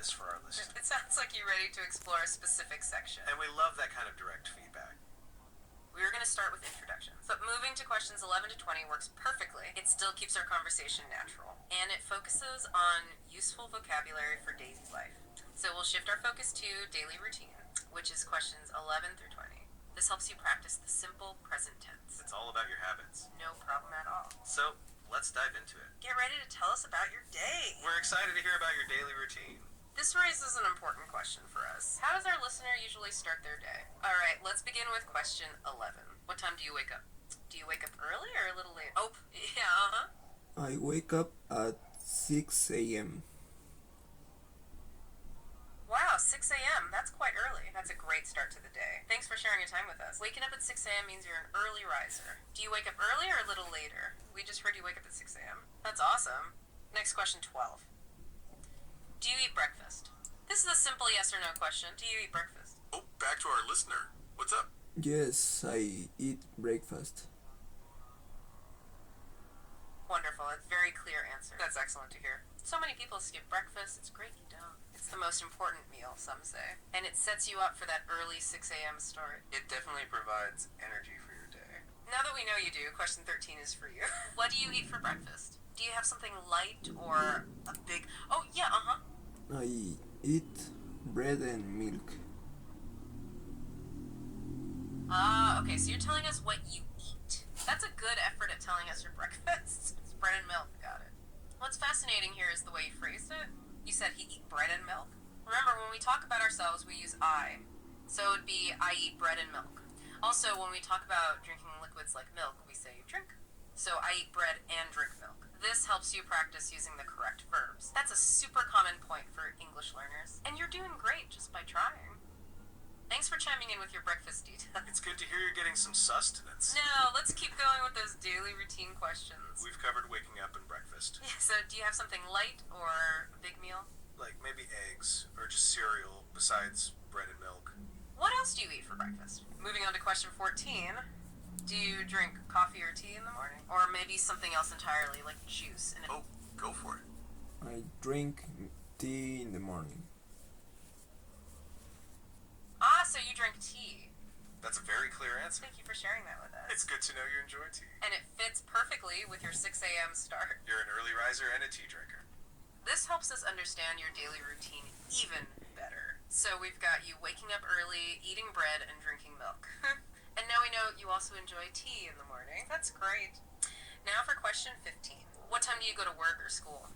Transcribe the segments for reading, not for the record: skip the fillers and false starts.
this for our listeners. It sounds like you're ready to explore a specific section. And we love that kind of direct feedback. We were going to start with introductions, but moving to questions 11 to 20 works perfectly. It still keeps our conversation natural, and it focuses on useful vocabulary for daily life. So we'll shift our focus to daily routine, which is questions 11 through 20. This helps you practice the simple present tense. It's all about your habits. No problem at all. So, let's dive into it. Get ready to tell us about your day. We're excited to hear about your daily routine. This raises an important question for us. How does our listener usually start their day? All right, let's begin with question 11. What time do you wake up? Do you wake up early or a little late? Oh, yeah, I wake up at 6 a.m. Wow, 6 a.m. That's quite early. That's a great start to the day. Thanks for sharing your time with us. Waking up at 6 a.m. means you're an early riser. Do you wake up early or a little later? We just heard you wake up at 6 a.m. That's awesome. Next question 12. Do you eat breakfast? This is a simple yes or no question. Do you eat breakfast? Oh, back to our listener. What's up? Yes, I eat breakfast. Wonderful. It's a very clear answer. That's excellent to hear. So many people skip breakfast. It's great you don't. It's the most important meal, some say. And it sets you up for that early 6 a.m. start. It definitely provides energy for your day. Now that we know you do, question 13 is for you. What do you eat for breakfast? Do you have something light or a big... Oh, yeah, I eat bread and milk. Okay, so you're telling us what you eat. That's a good effort at telling us your breakfast. It's bread and milk, got it. What's fascinating here is the way you phrased it. You said he eat bread and milk. Remember, when we talk about ourselves, we use I. So it would be, I eat bread and milk. Also, when we talk about drinking liquids like milk, we say drink. So I eat bread and drink milk. This helps you practice using the correct verbs. That's a super common point for English learners. And you're doing great just by trying. Thanks for chiming in with your breakfast details. It's good to hear you're getting some sustenance. No, let's keep going with those daily routine questions. We've covered waking up and breakfast. Yeah, so do you have something light or a big meal? Like maybe eggs, or just cereal, besides bread and milk. What else do you eat for breakfast? Moving on to question 14. Do you drink coffee or tea in the morning? Or maybe something else entirely, like juice? Oh, go for it. I drink tea in the morning. So you drink tea. That's a very clear answer. Thank you for sharing that with us. It's good to know you enjoy tea. And it fits perfectly with your 6 a.m. start. You're an early riser and a tea drinker. This helps us understand your daily routine even better. So we've got you waking up early, eating bread, and drinking milk. And now we know you also enjoy tea in the morning. That's great. Now for question 15. What time do you go to work or school?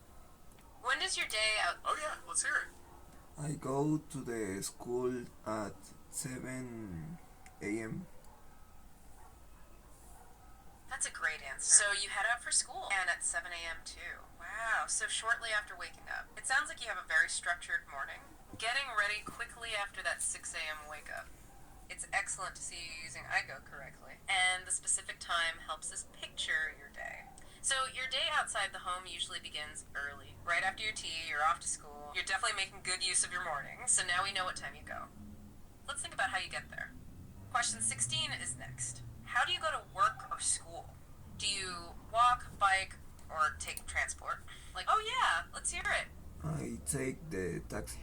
When does your day out... Oh yeah, let's hear it. I go to the school at 7 a.m. That's a great answer. So you head out for school. And at 7 a.m. too. Wow, so shortly after waking up. It sounds like you have a very structured morning. Getting ready quickly after that 6 a.m. wake up. It's excellent to see you using IGO correctly. And the specific time helps us picture your day. So your day outside the home usually begins early. Right after your tea, you're off to school. You're definitely making good use of your morning. So now we know what time you go. Let's think about how you get there. Question 16 is next. How do you go to work or school? Do you walk, bike, or take transport? Like, oh yeah, let's hear it. I take the taxi.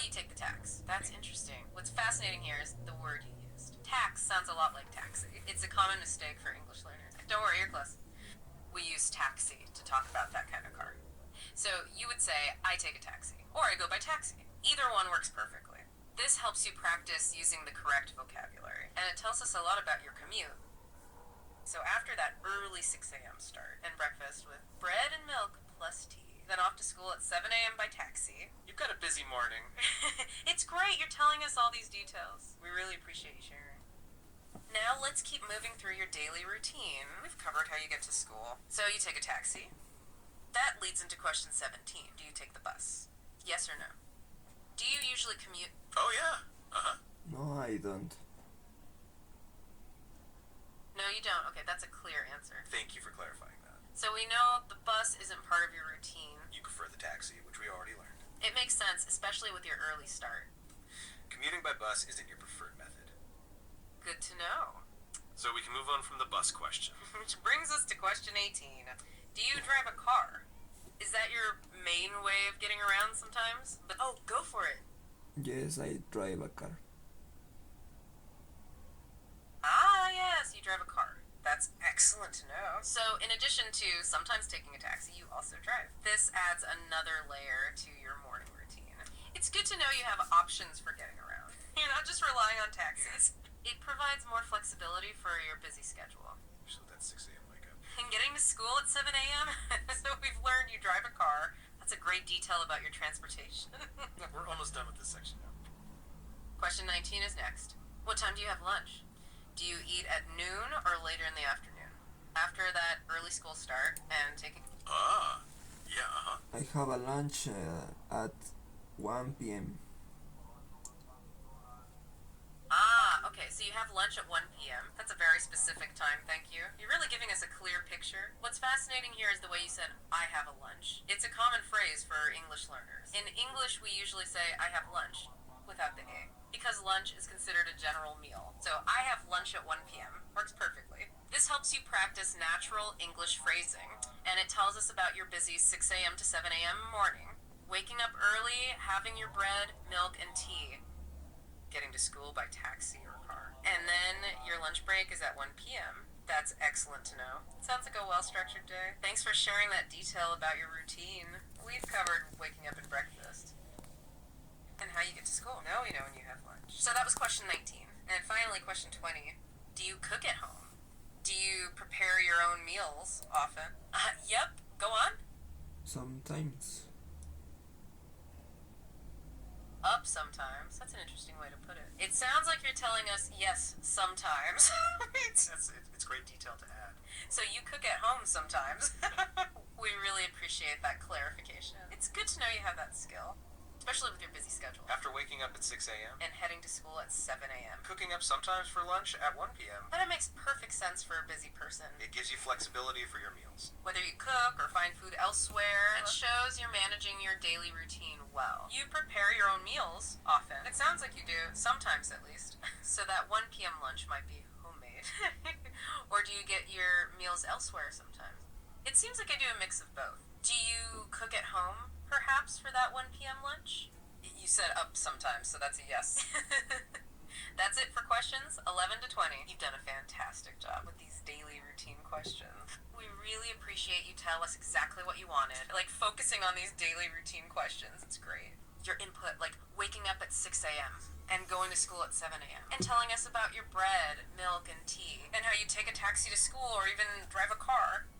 You take the tax. That's interesting. What's fascinating here is the word you used. Tax sounds a lot like taxi. It's a common mistake for English learners. Don't worry, you're close. We use taxi to talk about that kind of car. So you would say, I take a taxi, or I go by taxi. Either one works perfectly. This helps you practice using the correct vocabulary, and it tells us a lot about your commute. So after that early 6 a.m. start and breakfast with bread and milk plus tea, then off to school at 7 a.m. by taxi. You've got a busy morning. It's great you're telling us all these details. We really appreciate you sharing. Now let's keep moving through your daily routine. We've covered how you get to school. So you take a taxi. That leads into question 17. Do you take the bus? Yes or no? Do you usually commute? Oh yeah. No, I don't. No, you don't. Okay, that's a clear answer. Thank you for clarifying that. So we know the bus isn't part of your routine. You prefer the taxi, which we already learned. It makes sense, especially with your early start. Commuting by bus isn't your preferred method. Good to know. So we can move on from the bus question. Which brings us to question 18. Do you drive a car? Is that your main way of getting around sometimes. But oh, go for it. Yes, I drive a car. Ah, yes, you drive a car. That's excellent to know. So, in addition to sometimes taking a taxi, you also drive. This adds another layer to your morning routine. It's good to know you have options for getting around. You're not just relying on taxis. It provides more flexibility for your busy schedule. Especially that 6 a.m. wake up. And getting to school at 7 a.m., so we've learned you drive a car. That's a great detail about your transportation. We're almost done with this section now. Question 19 is next. What time do you have lunch? Do you eat at noon or later in the afternoon? After that early school start and take a... Yeah, uh-huh. I have a lunch at 1 p.m. Ah, okay, so you have lunch at 1 p.m. That's a very specific time, thank you. You're really giving us a clear picture. What's fascinating here is the way you said, I have a lunch. It's a common phrase for English learners. In English, we usually say, I have lunch, without the A, because lunch is considered a general meal. So, I have lunch at 1 p.m. works perfectly. This helps you practice natural English phrasing, and it tells us about your busy 6 a.m. to 7 a.m. morning. Waking up early, having your bread, milk, and tea. Getting to school by taxi or car. And then your lunch break is at 1 p.m. That's excellent to know. Sounds like a well-structured day. Thanks for sharing that detail about your routine. We've covered waking up and breakfast. And how you get to school. Now we know when you have lunch. So that was question 19. And finally, question 20. Do you cook at home? Do you prepare your own meals often? Yep. Go on. Sometimes. Up sometimes. That's an interesting way to put it. It sounds like you're telling us, yes, sometimes. It's great detail to add. So you cook at home sometimes. We really appreciate that clarification. It's good to know you have that skill, especially with your busy schedule. After waking up at 6 a.m., And heading to school at 7 a.m. cooking up sometimes for lunch at 1 p.m., But it makes perfect sense for a busy person. it gives you flexibility for your meals. Whether you cook or find food elsewhere, it shows you're managing your daily routine well. You prepare your own meals often. It sounds like you do, sometimes at least. So that 1 p.m. lunch might be homemade. Or do you get your meals elsewhere sometimes? It seems like I do a mix of both. Do you cook at home, perhaps, for that 1 p.m. lunch? You said up sometimes, so that's a yes. That's it for questions 11 to 20. You've done a fantastic job with these daily routine questions. We really appreciate you tell us exactly what you wanted. Like focusing on these daily routine questions. It's great. Your input, like waking up at 6 a.m. and going to school at 7 a.m. and telling us about your bread, milk, and tea, and how you take a taxi to school or even drive a car.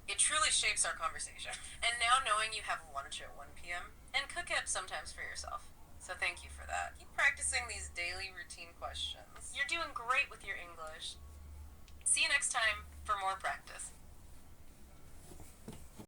It truly shapes our conversation. And now knowing you have lunch at 1 p.m. and cook it up sometimes for yourself. So thank you for that. Keep practicing these daily routine questions.